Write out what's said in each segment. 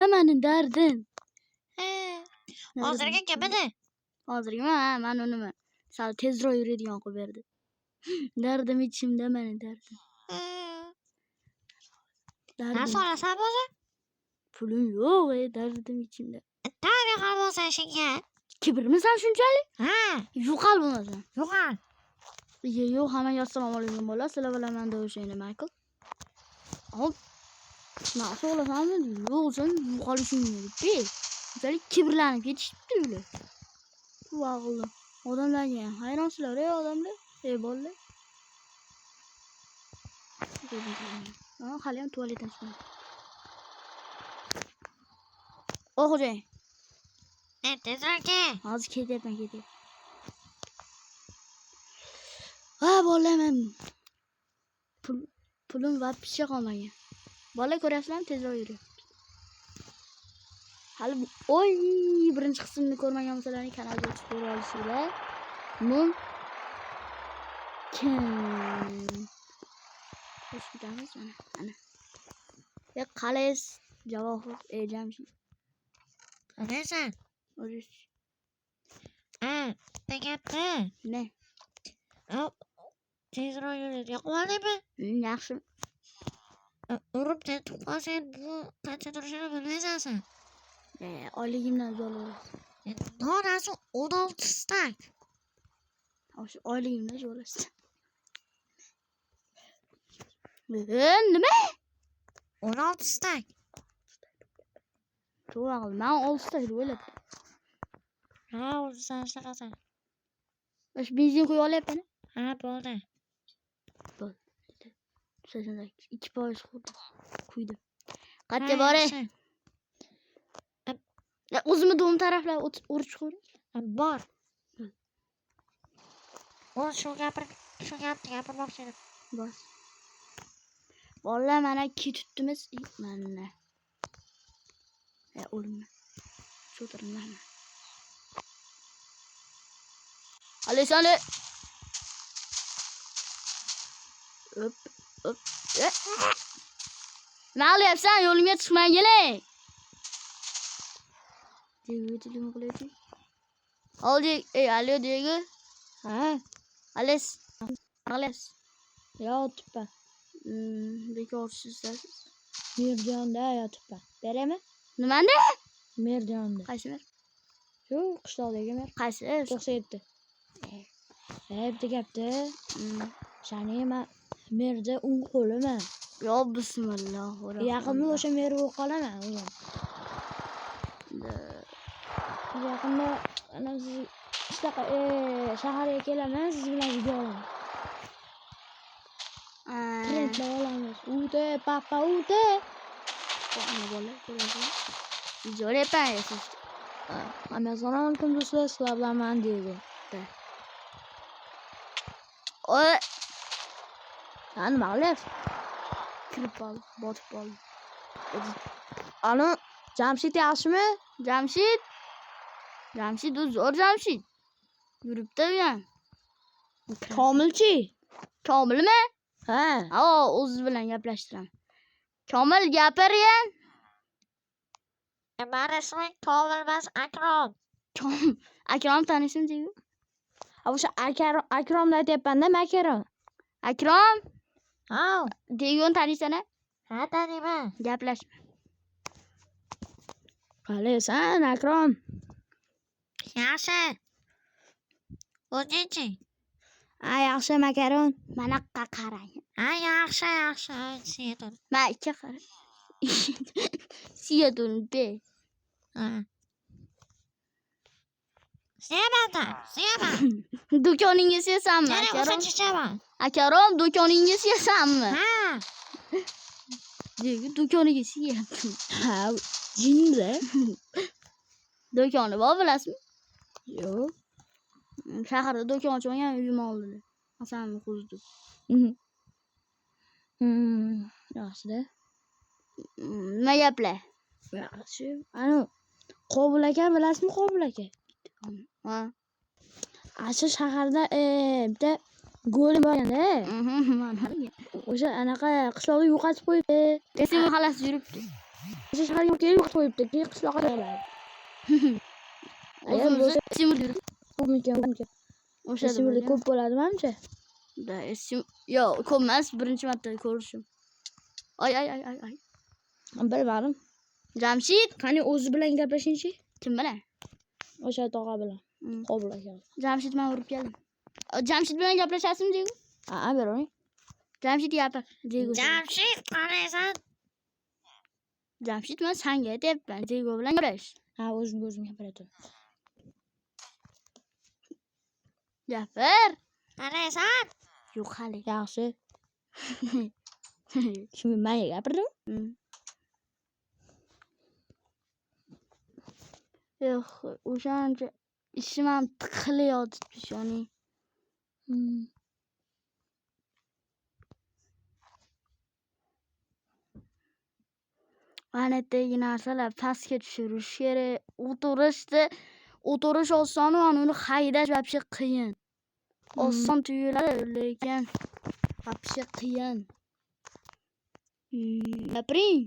Meni dardim. Hozirgi gapini. Hozirgi men uni sal tezroq yuradigan qilib berdi. Dardim ichimda meni dardim. Nasıl olasan bo'lsa? Pulim yo'q, dardim ichimda. Tabii qalbosan shunga. Kibrmisan shunchalik? Ha, Yo'qol bo'lmasan. yo'qol. Yo'q, hamma assalomu alaykum bola. Sizlar bilan menda o'shayni Michael. Hop. Nasıl olasanmi? Yo'q, sen yo'qolishing kerak. Shunchalik kibrlanib ketishibdi ular. Va'g'illah. Odamlarga hayronsizlar, odamlar. Bolalar. Hali ham tualetdan chiqadi. O xo'jayin. Tezroq kel. Hozir ketyapman. Ha, bolalar, men pulim va picha qolmagan. Bola ko'rasizlarmi? Tezroq yuring. Hali birinchi qismini ko'rmagan bo'lsalaring kanalga o'tib ko'ra olasizlar. Mumkin. Hospitamiz ana. Qalaysiz? Javohir, Jamshid. Qalaysan? O'zish. Tegapti. Ne? Tezroq yuradi. Yo'qoldimi? Yaxshi. Urib tetib qolsang, bu qancha turishini bilmaysan sen. Oyligimdan zo'r olasiz. Donasi 16 stak. O'sha oyligimdan zo'r olasiz. Nima? 16 stak. To'g'ri, men 6 stak o'ylab. Ha, o'zisan ishlaqasan. O'sha benzin qo'yib olyapman. Ha, bo'ldi. 2% quydim. Qatga boray. O'zimni do'm taraflar urib chiqaring. Bor. O shu gapirmoqchi edim. Bos. Bolalar, mana ketibdimiz. Mana. O'limni. Cho'tiringlar. Alisani. Hop. Nima qilyapsan? Yo'limga chiqmagin. Telefon qilaychi. Oldi, alo Diego. Ha. Ales. Yotibman. Bekorsiz. Merjonda yotibman. Beraymi? Nimanda? Merjonda. Qaysi mer? Shu qishloqdagi mer. Qaysi? 97. Bitta gapda. Shani men merda qo'laman. Yo bismillah. Yaqinda o'sha mer bo'lib qolaman o'zim. Yaqinda ana siz shaharga kelaman, siz bilan video olaman. Trendlar olamiz. Uyda, papa uyda. Qani bola, ko'rasizmi? Video olyapsiz. Assalomu alaykum do'stlar, sizlar bilan men deydi. Oy. Qani ma'lum. Kirib qoldi, botib qoldi. Alo, Jamshid yaxshimi? Jamshid, zo'r Jamshid. Yuribdi u ham. Komilchi? Komilmi? Ha. O'zi bilan gaplashtiraman. Komil gapirgan. Meni ismim Komil emas, Akrom. Akrom tanishimsiz? O'sha Akromni aytyapman-da, Makaron. Akrom? Ha. Degon tanishsan-a? Ha, taniyman. Gaplashma. Qalaysan, Akrom? Yaxshi. O'zinchi? Yaxshi Makaron. Mana qarang. Yaxshi. Siyaton. Men ikki qarang. Siyaton be. Siyaman. Do'koningiz yesammi? Akarom, do'koningiz yesammi? Ha. Do'koniga siyapti. Ha, jinda. Do'koni bor bilasizmi? Yo'q. Shaharda do'kon ochgan uyim oldilar. Hasan qo'zdi. Yaxshi-da. Nima gaplar? Yaxshi. Ana Qobil aka bilasizmi, Qobil aka? Ha. Asha shaharda bitta go'lim bor ekan-da. Mana. O'sha anaqa qishloqda yo'qotib qo'yibdi. Esim xalasi yuribdi. O'sha shaharga kelib qo'yibdi, keyin qishloqqa keladi. Agar O'zimiz bo'lsa, Simir. mumkin. O'sha Simirda ko'p bo'ladi menimcha. Da, yo'q, ko'p emas, birinchi marta ko'rishim. Ay. Bilmadim. Jamshid, Qani o'zi bilan gaplashingchi? kim bilan? O'sha tog'a bilan. Qobil aka. Jamshid men urib keldim. Jamshid bilan gaplashasizmi, Diego? Ha, beravering. Jamshid gapir, Diego. Jamshid, qaraysan? Jamshid men senga aytyapman, Diego bilan gaplash. Ha, o'zim gapiryapman. Gapir. Qaraysan? Yo'q hali. Yaxshi. Shuni menga gapirdim. Yo'q, o'shancha ishim ham tiqilayotibdi pishoning. Anetdagi narsalar pastga tushirish kerak. O'tirish oson, uni haydash вообще qiyin. Oson tuyuladi, lekin вообще qiyin. Gapiring.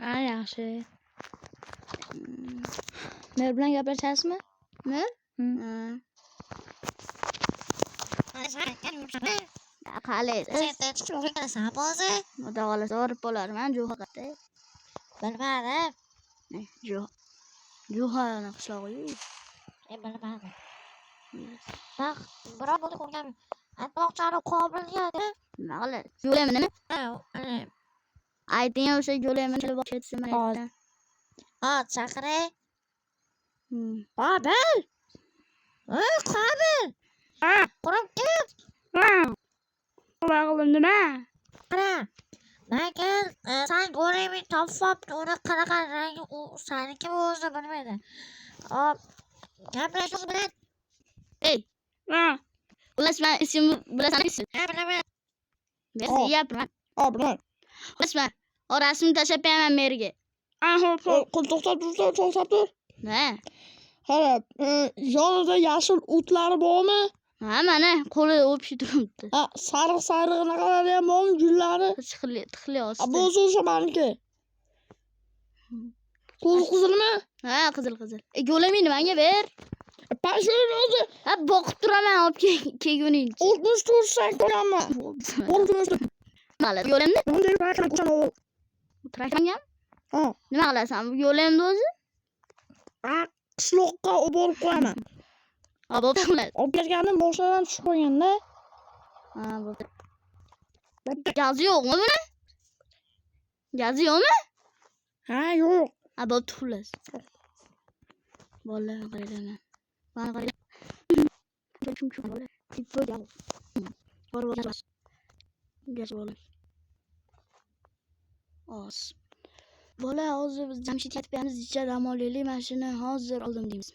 Ha, yaxshi. Mer bilan gaplashasizmi? Mer? Qalaysiz? Sen chiqib kelasan, bo'zi? Xudo xolasa borib bo'larman, Jo'xaqatda. Bilmadim. Jo'xani qishlog'i. Bilmadim. Bak, birov bo'ldi ko'rganman. Aytmoqchani qobiliyati. Nima qiladi? Yo'laymi nima? Ha, Ayting o'sha yo'laymi kelib ketsin men aytdim. chaqiring. Qobil. Qobil. Qurib ket. Qulog'im nima? Qara. Lekin sen go'raymi topib, uni qanaqa rangi u seniki o'zi bilmaydi. Gaplashib bilan. Ey. Ulas men ismimni bilasanmi? Bilaman. Men sizga gapiraman. Bilaman. Ulasman. Rasmni tashlab beraman merga. To'xtab tur. Ha. Qara, yonida yashil o'tlari bormi? Ha, mana qo'li o'pishib turibdi. Ha, sariq naqalari ham bormi, gullari? Tiqli osti. Bo'lsa o'sha meniki. Ko'zi qizilmi? Ha, qizil. Yo'lamayni menga ber. Pashuni o'zi. Ha, boqib turaman, olib kelguningcha. 64 san ko'rganman. Bo'ldi. Mana, yo'lamni? Nima Traktorga? Ha. Nima qilasan? Yo'lamni o'zi? Qishloqqa olib borib qo'yaman. Ha, bo'ldi. Olib kelganim boshidan tushib qo'yganda. Ha, bo'ldi. Gazi yo'qmi buni? Gazi yo'qmi? Ha, yo'q. Ha, bo'pti xullas. Bolalar qarayman. Mana qarayman. Bola hozir biz Jamshid yetibmiz, ichida dam olaylik, mashina hozir oldim deymiz.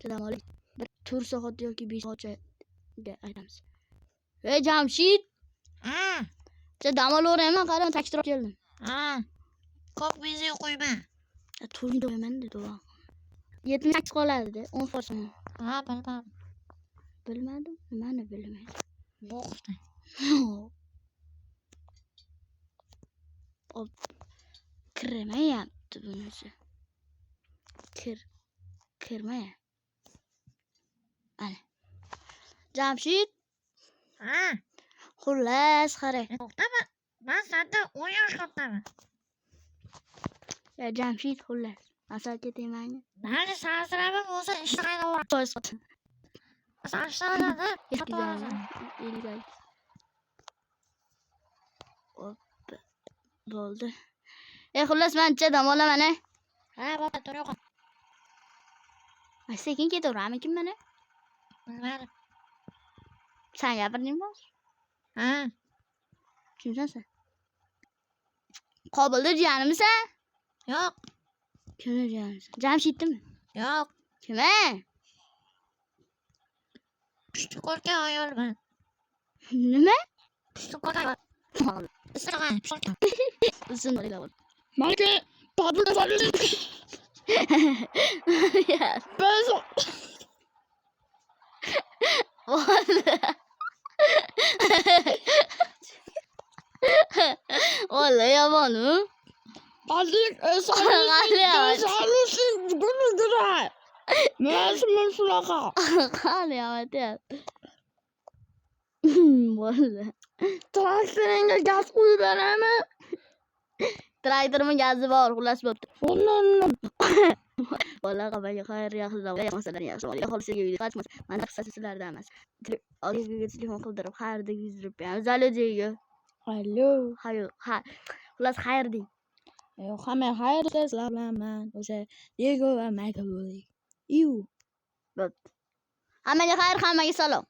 Dam olaylik. Bir 4 soat yoki 5 soatga aytamiz. Ey Jamshid, dam olaverayman, qarang traktor keldim. Ko'p bizni qo'yma. Turni do'yman-da, to'g'ri. 78 qoladi, 10%. Ha, bilmadim. Bilmadim, nimani bilmayman. Bo'qdi. Kirmayapti bunisi. Kirmayapti. Ana. Jamshid. Xullas, qarang. To'xtama. Men sendan 10 yosh kattaman. Ya Jamshid xullas. Asal ketayman. Mani sansirama bo'lsa ishlaydi u. Sen ishlaydi. Ilgari. Bo'ldi. Xullas men ichida dam olaman. Ha, bo'ldi, tur yo'q. Sekin ketaveramikin mana? Bilmadim. Sen gapirdingmi? Ha. Kimsan sen? Qobildir jiyanimisan? Yo'q. Kimni jiyanimisan? Jamshidnimi? Yo'q. Kimi? Pushti ko'rgan ayolman. Nima? Pushti ko'rgan. Isirg'an. Uzun o'ylar. Meniki padul soldi. Ya. Biz Ola yomonu. Hozir shunaqa. Qani aytyapti. Bo'ldi. Traktoringga gaz quyib beraymi? Traktorimi gazi bor, xullas bo'pti. Bola qabaga xayr yaxshi masalan yaxshi. Yaxshi uyda qachmas. Mana qisasi sizlarda emas. Ogiga telefon qildirib, xayr deb yuzirib beramiz. Zali deyga. Allo. Xullas xayr deng. Yo'q, hamma xayr sizlar bilanman. O'sha Diego va Michael bo'ling. Iu. Bo'pti. Hammaga xayr, hammaga salom.